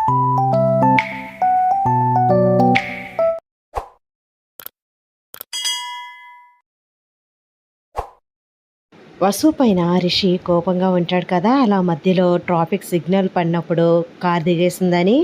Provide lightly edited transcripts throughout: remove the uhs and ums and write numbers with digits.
వసు పైన రిషి కోపంగా ఉంటాడు కదా, అలా మధ్యలో ట్రాఫిక్ సిగ్నల్ పడినప్పుడు కార్ దిగేసిందని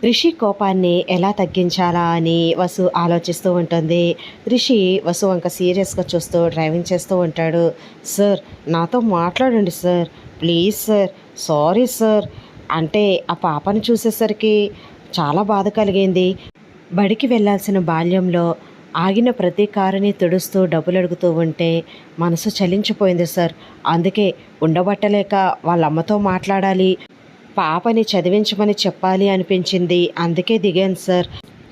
రిషి కోపాన్ని ఎలా తగ్గించాలా అని వసు ఆలోచిస్తూ ఉంటుంది. రిషి వసు వంక సీరియస్గా చూస్తూ డ్రైవింగ్ చేస్తూ ఉంటాడు. సార్, నాతో మాట్లాడండి sir, please sir, sorry sir. అంటే ఆ పాపను చూసేసరికి చాలా బాధ కలిగింది. బడికి వెళ్ళాల్సిన బాల్యంలో ఆగిన ప్రతి కారుని తుడుస్తూ డబ్బులు అడుగుతూ ఉంటే మనసు చలించిపోయింది సార్. అందుకే ఉండబట్టలేక వాళ్ళ అమ్మతో మాట్లాడాలి, పాపని చదివించమని చెప్పాలి అనిపించింది. అందుకే దిగాను సార్,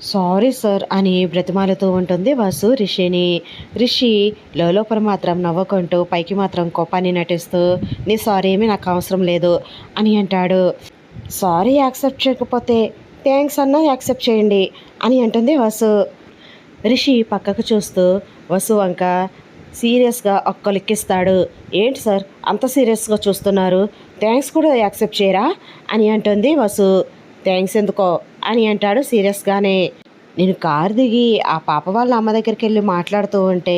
సారీ సార్ అని బ్రతిమాలుతూ ఉంటుంది వసు రిషిని. రిషి లోపల మాత్రం నవ్వుకుంటూ పైకి మాత్రం కోపాన్ని నటిస్తూ నీ సారీ ఏమీ నాకు అవసరం లేదు అని అంటాడు. సారీ యాక్సెప్ట్ చేయకపోతే థ్యాంక్స్ అన్నా యాక్సెప్ట్ చేయండి అని అంటుంది వసు. రిషి పక్కకు చూస్తూ వసు వంక సీరియస్గా ఒక్కలిక్కిస్తాడు. ఏంటి సార్ అంత సీరియస్గా చూస్తున్నారు, థ్యాంక్స్ కూడా యాక్సెప్ట్ చేయరా అని అంటుంది వసు. థ్యాంక్స్ ఎందుకో అని అంటాడు సీరియస్గానే. నేను కారు దిగి ఆ పాప వాళ్ళ అమ్మ దగ్గరికి వెళ్ళి మాట్లాడుతూ ఉంటే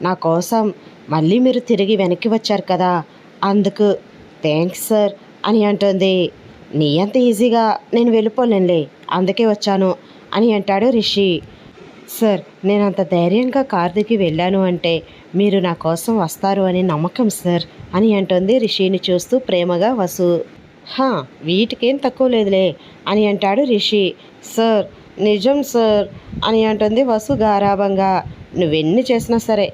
నా కోసం మళ్ళీ మీరు తిరిగి వెనక్కి వచ్చారు కదా, అందుకు థ్యాంక్స్ సార్ అని అంటుంది. నీ అంత ఈజీగా నేను వెళ్ళిపోలేనులే, అందుకే వచ్చాను అని అంటాడు రిషి. సార్, నేను అంత ధైర్యంగా కారు దిగి వెళ్ళాను అంటే మీరు నా కోసం వస్తారు అని నమ్మకం సార్ అని అంటుంది రిషిని చూస్తూ ప్రేమగా వసు. వీటికేం తక్కువ లేదులే అని అంటాడు రిషి. సార్, నిజం సార్ అని అంటుంది వసు గారాబంగా. నువ్వెన్ని చేసినా సరే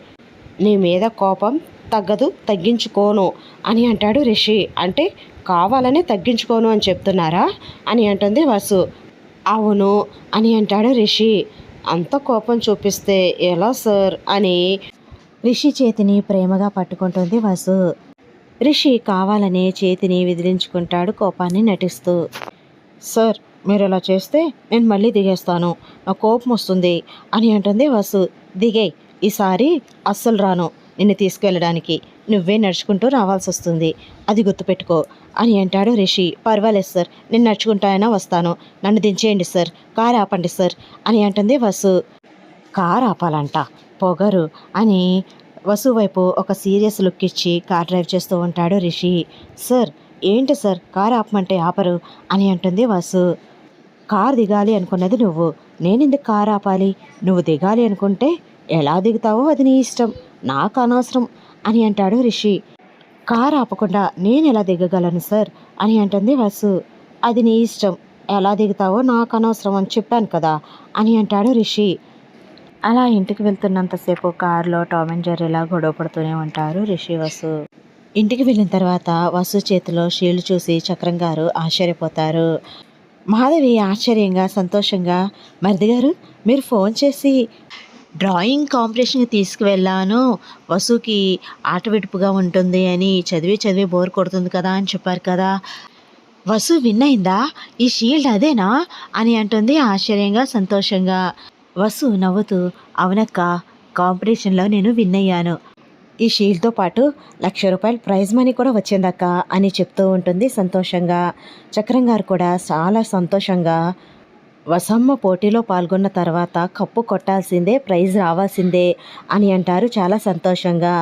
నీ మీద కోపం తగ్గదు, తగ్గించుకోను అని అంటాడు రిషి. అంటే కావాలనే తగ్గించుకోను అని చెప్తున్నారా అని అంటుంది వసు. అవును అని అంటాడు రిషి. అంత కోపం చూపిస్తే ఎలా సార్ అని రిషి చేతిని ప్రేమగా పట్టుకుంటుంది వసు. రిషి కావాలనే చేతిని విదిలించుకుంటాడు కోపాన్ని నటిస్తూ. సార్, మీరు ఇలా చేస్తే నేను మళ్ళీ దిగేస్తాను, నా కోపం వస్తుంది అని అంటుంది వసు. దిగేయ్, ఈసారి అస్సలు రాను నిన్ను తీసుకువెళ్ళడానికి, నువ్వే నడుచుకుంటూ రావాల్సి వస్తుంది, అది గుర్తుపెట్టుకో అని అంటాడు రిషి. పర్వాలేదు సార్, నేను నడుచుకుంటా అయినా వస్తాను, నన్ను దించేయండి సార్, కారు ఆపండి సార్ అని అంటుంది వసు. కారు ఆపాలంట, పొగరు అని వసు వైపు ఒక సీరియస్ లుక్ ఇచ్చి కార్ డ్రైవ్ చేస్తూ ఉంటాడు రిషి. సార్, ఏంటి సార్ కారు ఆపమంటే ఆపరు అని అంటుంది వసు. కారు దిగాలి అనుకున్నది నువ్వు, నేనెందుకు కారు ఆపాలి? నువ్వు దిగాలి అనుకుంటే ఎలా దిగుతావో అది నీ ఇష్టం, నాకు అనవసరం అని అంటాడు రిషి. కారు ఆపకుండా నేను ఎలా దిగగలను సార్ అని అంటుంది వసు. అది నీ ఇష్టం, ఎలా దిగుతావో నాకు అనవసరం అని చెప్పాను కదా అని అంటాడు రిషి. అలా ఇంటికి వెళ్తున్నంతసేపు కారులో టామ్ అండ్ జెర్రీలా గొడవ పడుతూనే ఉంటారు రిషి వసు. ఇంటికి వెళ్ళిన తర్వాత వసు చేతిలో షీల్డ్ చూసి చక్రం గారు ఆశ్చర్యపోతారు. మాధవి ఆశ్చర్యంగా సంతోషంగా, మరిది గారు మీరు ఫోన్ చేసి డ్రాయింగ్ కాంపిటీషన్కి తీసుకువెళ్ళాను, వసుకి ఆట విడుపుగా ఉంటుంది అని, చదివి చదివి బోర్ కొడుతుంది కదా అని చెప్పారు కదా, వసు విన్ అయిందా, ఈ షీల్డ్ అదేనా అని అంటుంది ఆశ్చర్యంగా సంతోషంగా. వసు నవ్వుతూ, అవునక్క, కాంపిటీషన్లో నేను విన్ అయ్యాను, ఈ షీల్డ్తో పాటు ₹1,00,000 ప్రైజ్ మనీ కూడా వచ్చిందక్క అని చెప్తూ ఉంటుంది సంతోషంగా. చక్రం గారు కూడా చాలా సంతోషంగా, వసమ్మ పోటీలో పాల్గొన్న తర్వాత కప్పు కొట్టాల్సిందే, ప్రైజ్ రావాల్సిందే అని అంటారు చాలా సంతోషంగా.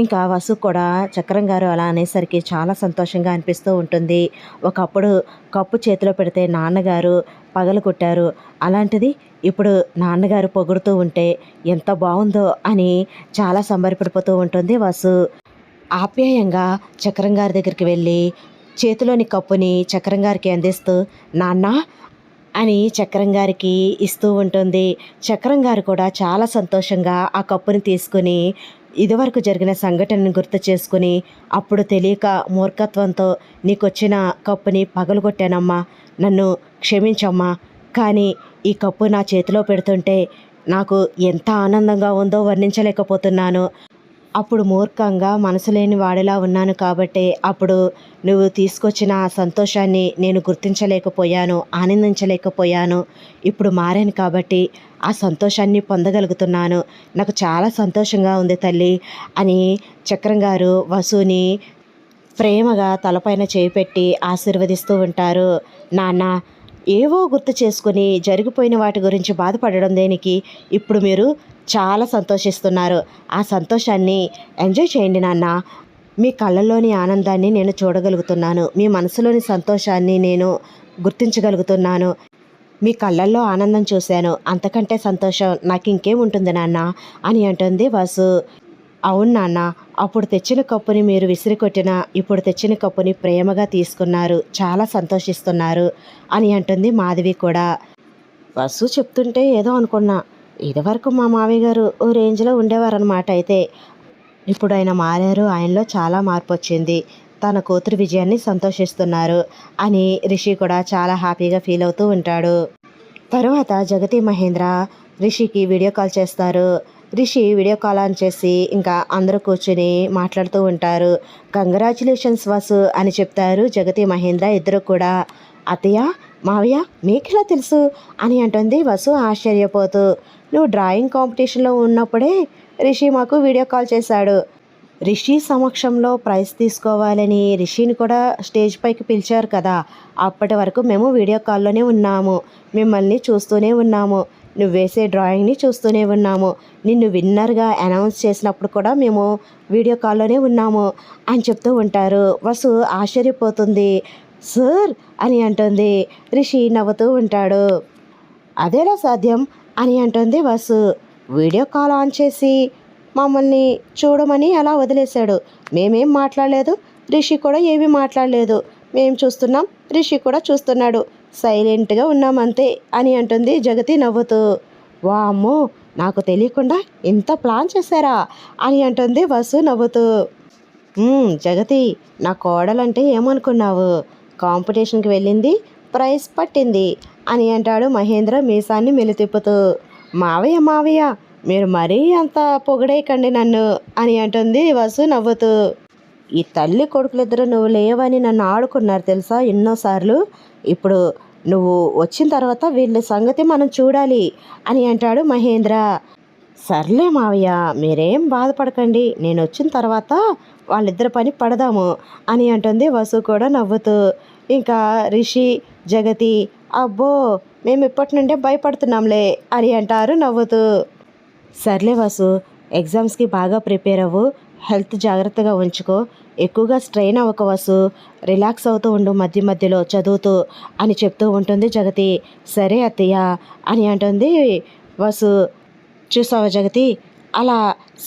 ఇంకా వసు కూడా చక్రం గారు అలా అనేసరికి చాలా సంతోషంగా అనిపిస్తూ ఉంటుంది. ఒకప్పుడు కప్పు చేతిలో పెడితే నాన్నగారు పగలు కొట్టారు, అలాంటిది ఇప్పుడు నాన్నగారు పొగుడుతూ ఉంటే ఎంత బాగుందో అని చాలా సంబరపడిపోతూ ఉంటుంది వసు. ఆప్యాయంగా చక్రం గారి దగ్గరికి వెళ్ళి చేతిలోని కప్పుని చక్రం గారికి అందిస్తూ నాన్న అని చక్రం గారికి ఇస్తూ ఉంటుంది. చక్రం గారు కూడా చాలా సంతోషంగా ఆ కప్పుని తీసుకుని ఇదివరకు జరిగిన సంఘటనను గుర్తు చేసుకుని, అప్పుడు తెలియక మూర్ఖత్వంతో నీకొచ్చిన కప్పుని పగలగొట్టానమ్మా, నన్ను క్షమించమ్మా, కానీ ఈ కప్పు నా చేతిలో పెడుతుంటే నాకు ఎంత ఆనందంగా ఉందో వర్ణించలేకపోతున్నాను. అప్పుడు మూర్ఖంగా మనసు లేని వాడిలా ఉన్నాను కాబట్టే అప్పుడు నువ్వు తీసుకొచ్చిన ఆ సంతోషాన్ని నేను గుర్తించలేకపోయాను, ఆనందించలేకపోయాను. ఇప్పుడు మారాను కాబట్టి ఆ సంతోషాన్ని పొందగలుగుతున్నాను, నాకు చాలా సంతోషంగా ఉంది తల్లి అని చక్రం గారు వసుని ప్రేమగా తలపైన చేయి పెట్టి ఆశీర్వదిస్తూ ఉంటారు. నాన్న, ఏవో గుర్తు చేసుకుని జరిగిపోయిన వాటి గురించి బాధపడడం దేనికి? ఇప్పుడు మీరు చాలా సంతోషిస్తున్నారు. ఆ సంతోషాన్ని ఎంజాయ్ చేయండి నాన్న. మీ కళ్ళల్లోని ఆనందాన్ని నేను చూడగలుగుతున్నాను. మీ మనసులోని సంతోషాన్ని నేను గుర్తించగలుగుతున్నాను. మీ కళ్ళల్లో ఆనందం చూశాను. అంతకంటే సంతోషం నాకు ఇంకేముంటుంది నాన్న అని అంటుంది వసు. అవును నాన్న, అప్పుడు తెచ్చిన కప్పుని మీరు విసిరికొట్టినా ఇప్పుడు తెచ్చిన కప్పుని ప్రేమగా తీసుకున్నారు. చాలా సంతోషిస్తున్నారు అని అంటుంది మాధవి కూడా. వసు చెప్తుంటే ఏదో అనుకున్నా. ఇదివరకు మా మావయ్య గారు ఓ రేంజ్లో ఉండేవారనమాట. అయితే ఇప్పుడు ఆయన మారారు. ఆయనలో చాలా మార్పు వచ్చింది. తన కూతురు విజయాన్ని సంతోషిస్తున్నారు అని రిషి కూడా చాలా హ్యాపీగా ఫీల్ అవుతూ ఉంటాడు. తరువాత జగతి మహేంద్ర రిషికి వీడియో కాల్ చేస్తారు. రిషి వీడియో కాల్ ఆన్ చేసి ఇంకా అందరూ కూర్చుని మాట్లాడుతూ ఉంటారు. కంగ్రాచులేషన్స్ వసు అని చెప్తారు జగతి మహేంద్ర ఇద్దరు కూడా. అత్తయ్య, మావయ్య మీకెలా తెలుసు అని అంటుంది వసు ఆశ్చర్యపోతూ. నువ్వు డ్రాయింగ్ కాంపిటీషన్లో ఉన్నప్పుడే రిషి మాకు వీడియో కాల్ చేశాడు. రిషి సమక్షంలో ప్రైజ్ తీసుకోవాలని రిషిని కూడా స్టేజ్ పైకి పిలిచారు కదా. అప్పటి వరకు మేము వీడియో కాల్లోనే ఉన్నాము. మిమ్మల్ని చూస్తూనే ఉన్నాము. నువ్వు వేసే డ్రాయింగ్ని చూస్తూనే ఉన్నాము. నిన్ను విన్నర్గా అనౌన్స్ చేసినప్పుడు కూడా మేము వీడియో కాల్లోనే ఉన్నాము అని చెప్తూ ఉంటారు. వసు ఆశ్చర్యపోతుంది. సార్ అని అంటుంది. రిషి నవ్వుతూ ఉంటాడు. అదేలా సాధ్యం అని అంటుంది వసు. వీడియో కాల్ ఆన్ చేసి మమ్మల్ని చూడమని అలా వదిలేశాడు. మేమేం మాట్లాడలేదు, రిషి కూడా ఏమీ మాట్లాడలేదు. మేము చూస్తున్నాం, రిషి కూడా చూస్తున్నాడు. సైలెంట్గా ఉన్నామంతే అని అంటుంది జగతి నవ్వుతూ. వామ్మో, నాకు తెలియకుండా ఇంత ప్లాన్ చేశారా అని అంటుంది వసు నవ్వుతూ. జగతి, నా కోడలంటే ఏమనుకున్నావు? కాంపిటీషన్కి వెళ్ళింది, ప్రైజ్ పట్టింది అని అంటాడు మహేంద్ర మీసాన్ని మెలితిప్పుతూ. మావయ్య మావయ్య, మీరు మరీ అంత పొగడేయకండి నన్ను అని అంటుంది వసు నవ్వుతూ. ఈ తల్లి కొడుకులిద్దరూ నువ్వు లేవని నన్ను ఆడుకున్నారు తెలుసా ఎన్నోసార్లు. ఇప్పుడు నువ్వు వచ్చిన తర్వాత వీళ్ళ సంగతి మనం చూడాలి అని అంటాడు మహేంద్ర. సర్లే మావయ్య, మీరేం బాధపడకండి. నేను వచ్చిన తర్వాత వాళ్ళిద్దరి పని పడదాము అని అంటుంది వసు కూడా నవ్వుతూ. ఇంకా రిషి, జగతి అబ్బో మేము ఇప్పటి నుండే భయపడుతున్నాంలే అని అంటారు నవ్వుతూ. సర్లే వసు, ఎగ్జామ్స్కి బాగా ప్రిపేర్ అవ్వు. హెల్త్ జాగ్రత్తగా ఉంచుకో. ఎక్కువగా స్ట్రెయిన్ అవ్వక వసు. రిలాక్స్ అవుతూ ఉండు మధ్య మధ్యలో చదువుతూ అని చెప్తూ ఉంటుంది జగతి. సరే అత్తయ్య అని అంటుంది వసు. చూసావా జగతి, అలా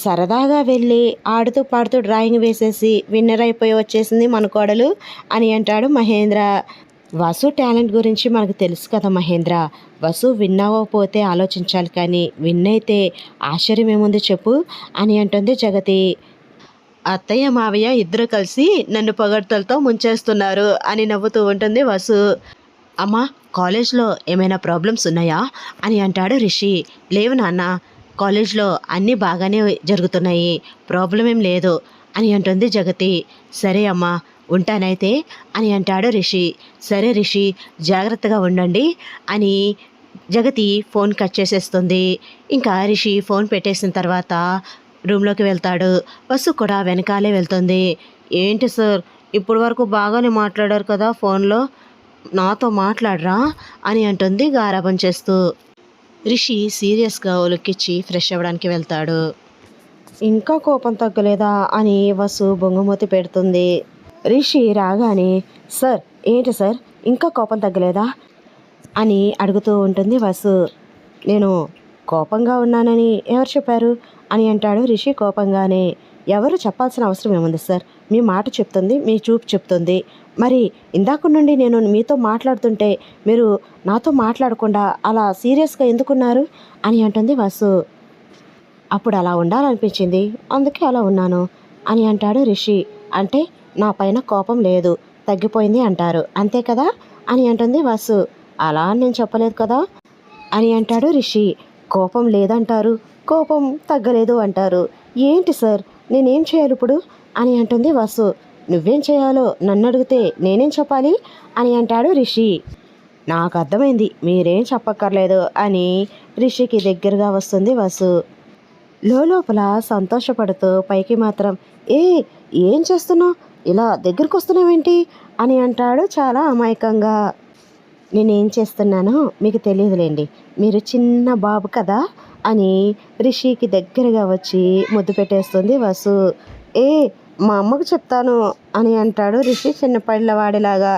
సరదాగా వెళ్ళి ఆడుతూ పాడుతూ డ్రాయింగ్ వేసేసి విన్నర్ అయిపోయి వచ్చేసింది మన కోడలు అని అంటాడు మహేంద్ర. వసు టాలెంట్ గురించి మనకు తెలుసు కదా మహేంద్ర. వసు విన్ అవ్వకపోతే ఆలోచించాలి, కానీ విన్ అయితే ఆశ్చర్యం ఏముంది చెప్పు అని అంటుంది జగతి. అత్తయ్య మావయ్య ఇద్దరు కలిసి నన్ను పొగడ్తలతో ముంచేస్తున్నారు అని నవ్వుతూ ఉంటుంది వసు. అమ్మా, కాలేజ్లో ఏమైనా ప్రాబ్లమ్స్ ఉన్నాయా అని అంటాడు రిషి. లేవు నాన్న, కాలేజ్లో అన్నీ బాగానే జరుగుతున్నాయి, ప్రాబ్లం ఏం లేదు అని అంటుంది జగతి. సరే అమ్మా, ఉంటానైతే అని అంటాడు రిషి. సరే రిషి, జాగ్రత్తగా ఉండండి అని జగతి ఫోన్ కట్ చేసేస్తుంది. ఇంకా రిషి ఫోన్ పెట్టేసిన తర్వాత రూమ్లోకి వెళ్తాడు. వసు కూడా వెనకాలే వెళ్తుంది. ఏంటి సార్, ఇప్పుడు వరకు బాగానే మాట్లాడారు కదా ఫోన్లో, నాతో మాట్లాడరా అని అంటుంది గారాబం చేస్తూ. రిషి సీరియస్గా ఒలికిచ్చి ఫ్రెష్ అవ్వడానికి వెళ్తాడు. ఇంకా కోపం తగ్గలేదా అని వసు బొంగుమూతి పెడుతుంది. రిషి రాగానే, సార్ ఏంటి సార్ ఇంకా కోపం తగ్గలేదా అని అడుగుతూ ఉంటుంది వసు. నేను కోపంగా ఉన్నానని ఎవరు చెప్పారు అని అంటాడు రిషి కోపంగానే. ఎవరు చెప్పాల్సిన అవసరం ఏముంది సార్, మీ మాట చెప్తుంది, మీ చూపు చెప్తుంది. మరి ఇందాక నుండి నేను మీతో మాట్లాడుతుంటే మీరు నాతో మాట్లాడకుండా అలా సీరియస్గా ఎందుకున్నారు అని అంటుంది వసు. అప్పుడు అలా ఉండాలనిపించింది, అందుకే అలా ఉన్నాను అని అంటాడు రిషి. అంటే నా పైన కోపం లేదు, తగ్గిపోయింది అంటారు, అంతే కదా అని అంటుంది వసు. అలా నేను చెప్పలేదు కదా అని అంటాడు రిషి. కోపం లేదంటారు, కోపం తగ్గలేదు అంటారు. ఏంటి సార్, నేనేం చేయాలి ఇప్పుడు అని అంటుంది వసు. నువ్వేం చేయాలో నన్ను అడిగితే నేనేం చెప్పాలి అని అంటాడు రిషి. నాకు అర్థమైంది, మీరేం చెప్పక్కర్లేదు అని రిషికి దగ్గరగా వస్తుంది వసు. లోపల సంతోషపడుతూ పైకి మాత్రం ఏం చేస్తున్నావు, ఇలా దగ్గరకు వస్తున్నావేంటి అని అంటాడు చాలా అమాయకంగా. నేనేం చేస్తున్నానో మీకు తెలియదులేండి. మీరు చిన్న బాబు కదా అని రిషికి దగ్గరగా వచ్చి ముద్దు పెట్టేస్తుంది వసు. ఏ మా అమ్మకు చెప్తాను అని అంటాడు రిషి చిన్న పిల్లవాడిలాగా.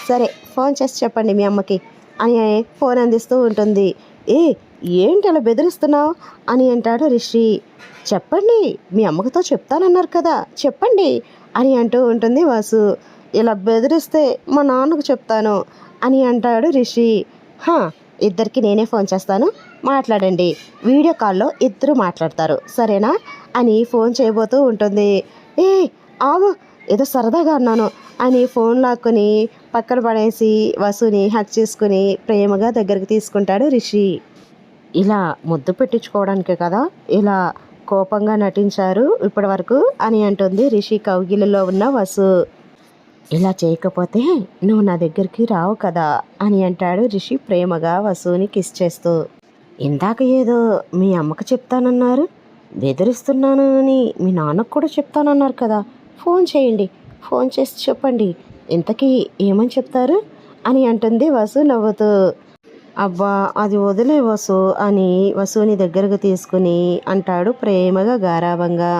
సరే ఫోన్ చేసి చెప్పండి మీ అమ్మకి అని ఫోన్ అందిస్తూ ఉంటుంది. ఏ ఏంటి అలా బెదిరిస్తున్నావు అని అంటాడు రిషి. చెప్పండి మీ అమ్మకితో చెప్తానన్నారు కదా చెప్పండి అని అంటూ ఉంటుంది వసు. ఇలా బెదిరిస్తే మా నాన్నకు చెప్తాను అని అంటాడు రిషి. హా ఇద్దరికి నేనే ఫోన్ చేస్తాను మాట్లాడండి, వీడియో కాల్లో ఇద్దరు మాట్లాడతారు సరేనా అని ఫోన్ చేయబోతూ ఉంటుంది. ఏ ఆగు ఏదో సరదాగా అన్నాను అని ఫోన్ లాక్కుని పక్కన పడేసి వసుని హక్ చేసుకుని ప్రేమగా దగ్గరికి తీసుకుంటాడు రిషి. ఇలా ముద్దు పెట్టించుకోవడానికే కదా ఇలా కోపంగా నటించారు ఇప్పటి వరకు అని అంటుంది రిషి కౌగిలిలో ఉన్న వసు. ఇలా చేయకపోతే నువ్వు నా దగ్గరికి రావు కదా అని అంటాడు రిషి ప్రేమగా వసుని కిస్ చేస్తూ. ఇందాక ఏదో మీ అమ్మకు చెప్తానన్నారు, బెదిరిస్తున్నాను అని మీ నాన్నకు కూడా చెప్తానన్నారు కదా, ఫోన్ చేయండి, ఫోన్ చేసి చెప్పండి, ఇంతకీ ఏమని చెప్తారు అని అంటుంది వసు నవ్వుతూ. అబ్బా అది వదిలే వసు అని వసుని దగ్గరకు తీసుకుని అంటాడు ప్రేమగా గారాబంగా.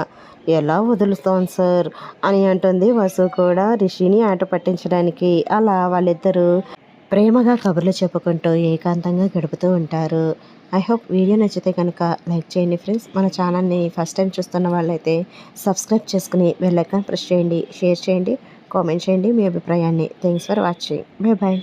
ఎలా వదులుతాం సార్ అని అంటుంది వసు కూడా రిషిని ఆట పట్టించడానికి. అలా వాళ్ళిద్దరూ ప్రేమగా కబుర్లు చెప్పుకుంటూ ఏకాంతంగా గడుపుతూ ఉంటారు. ఐ హోప్ వీడియో నచ్చితే కనుక లైక్ చేయండి ఫ్రెండ్స్. మన ఛానల్ని ఫస్ట్ టైం చూస్తున్న వాళ్ళైతే సబ్స్క్రైబ్ చేసుకుని బెల్ ఐకాన్ ప్రెస్ చేయండి, షేర్ చేయండి, కామెంట్ చేయండి మీ అభిప్రాయాన్ని. Thanks for watching. Bye bye.